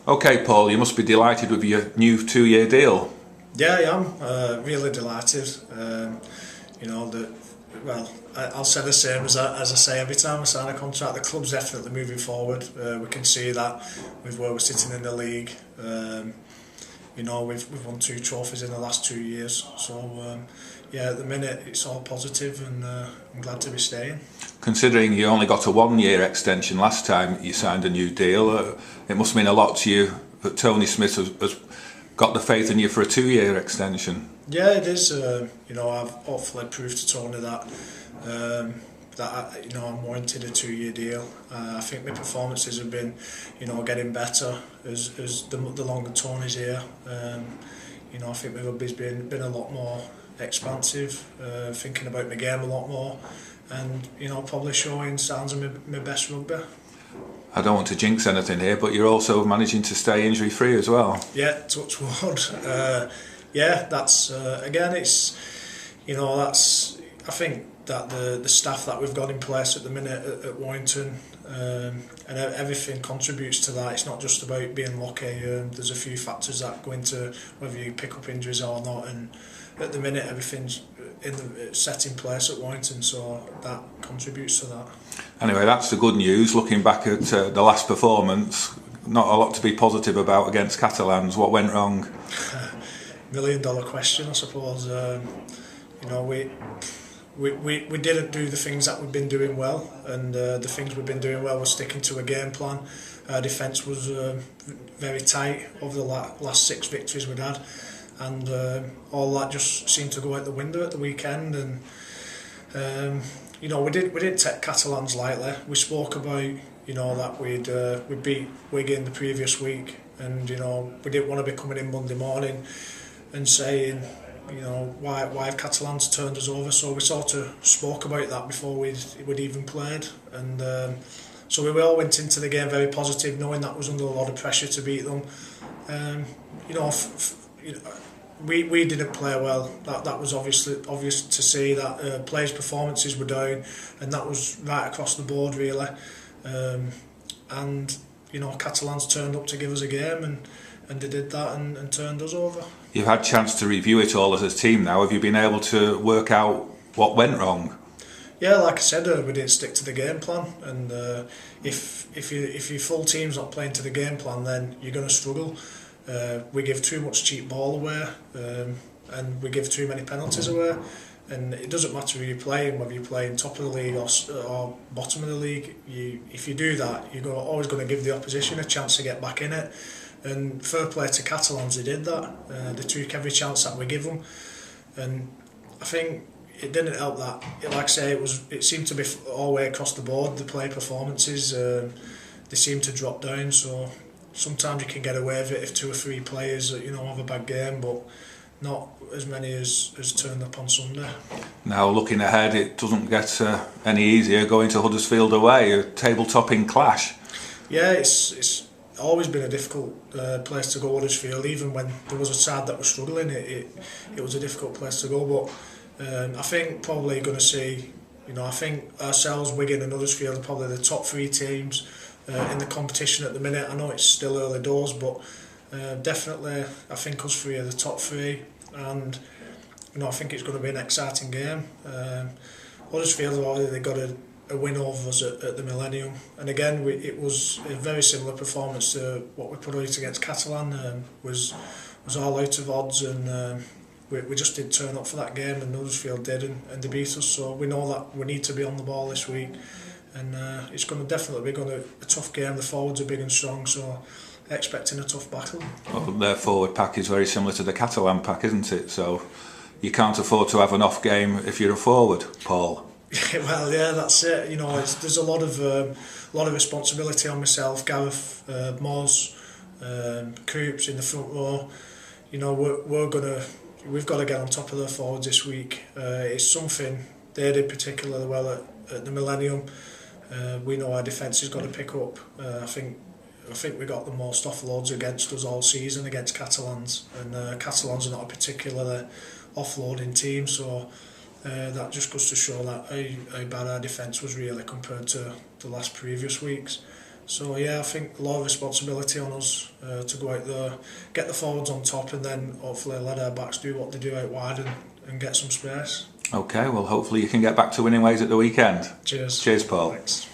Okay, Paul, you must be delighted with your new 2-year deal. Yeah, I am really delighted. I'll say the same as I say every time I sign a contract. The club's definitely moving forward. We can see that with where we're sitting in the league. We've won 2 trophies in the last 2 years. So at the minute it's all positive, and I'm glad to be staying. Considering you only got a 1-year extension last time you signed a new deal, it must mean a lot to you that Tony Smith has got the faith in you for a 2-year extension. Yeah, it is. I've hopefully proved to Tony that I'm warranted a 2-year deal. I think my performances have been, getting better as the longer Tony's here. I think my rugby's been a lot more expansive, thinking about my game a lot more, and probably showing signs of my best rugby. I don't want to jinx anything here, but you're also managing to stay injury free as well. Yeah, touch wood. That's again. It's that's. I think that the staff that we've got in place at the minute at Warrington, and everything contributes to that. It's not just about being lucky. There's a few factors that go into whether you pick up injuries or not, and at the minute everything's set in place at Warrington, so that contributes to that. Anyway, that's the good news. Looking back at the last performance, not a lot to be positive about against Catalans. What went wrong? $1 million question, I suppose. We didn't do the things that we've been doing well, and the things we've been doing well was sticking to a game plan. Our defence was very tight over the last 6 victories we'd had, and all that just seemed to go out the window at the weekend. And we didn't take Catalans lightly. We spoke about that we beat Wigan the previous week, and we didn't want to be coming in Monday morning and saying why have Catalans turned us over. So we sort of spoke about that before we'd even played, and so we all went into the game very positive, knowing that was under a lot of pressure to beat them. We didn't play well. That was obvious to see that players' performances were down, and that was right across the board really. Catalans turned up to give us a game, and they did that and turned us over. You've had a chance to review it all as a team now. Have you been able to work out what went wrong? Yeah, like I said, we didn't stick to the game plan, and if your full team's not playing to the game plan, then you're going to struggle. We give too much cheap ball away, and we give too many penalties away. And it doesn't matter who you're playing, whether you're playing top of the league or bottom of the league. If you do that, you're always going to give the opposition a chance to get back in it. And fair play to Catalans, they did that. They took every chance that we give them, and I think it didn't help that. Like I say, it seemed to be all the way across the board. The play performances, they seemed to drop down. So sometimes you can get away with it if 2 or 3 players have a bad game, but not as many as turned up on Sunday. Now looking ahead, it doesn't get any easier going to Huddersfield away, a table-topping clash. Yeah, it's always been a difficult place to go, Huddersfield. Even when there was a side that was struggling, it was a difficult place to go. But I think probably you're going to see, I think ourselves, Wigan and Huddersfield are probably the top 3 teams in the competition at the minute. I know it's still early doors, but definitely I think us 3 are the top 3, and I think it's going to be an exciting game. Huddersfield already they got a win over us at the Millennium, and again it was a very similar performance to what we put out against Catalan. Was all out of odds, and we just didn't turn up for that game, and Huddersfield did, and they beat us. So we know that we need to be on the ball this week, and it's going to definitely be a tough game. The forwards are big and strong, so expecting a tough battle. Well, their forward pack is very similar to the Catalan pack, isn't it? So you can't afford to have an off game if you're a forward, Paul. Well, yeah, that's it. There's a lot of responsibility on myself, Gareth, Moz, Coops in the front row. We've got to get on top of the forwards this week. It's something they did particularly well at the Millennium. We know our defence has got to pick up. I think we got the most offloads against us all season against Catalans, and Catalans are not a particularly offloading team, so that just goes to show that how bad our defence was really compared to the last previous weeks. So yeah, I think a lot of responsibility on us to go out there, get the forwards on top, and then hopefully let our backs do what they do out wide and get some space. Okay, well hopefully you can get back to winning ways at the weekend. Cheers. Cheers, Paul. Thanks.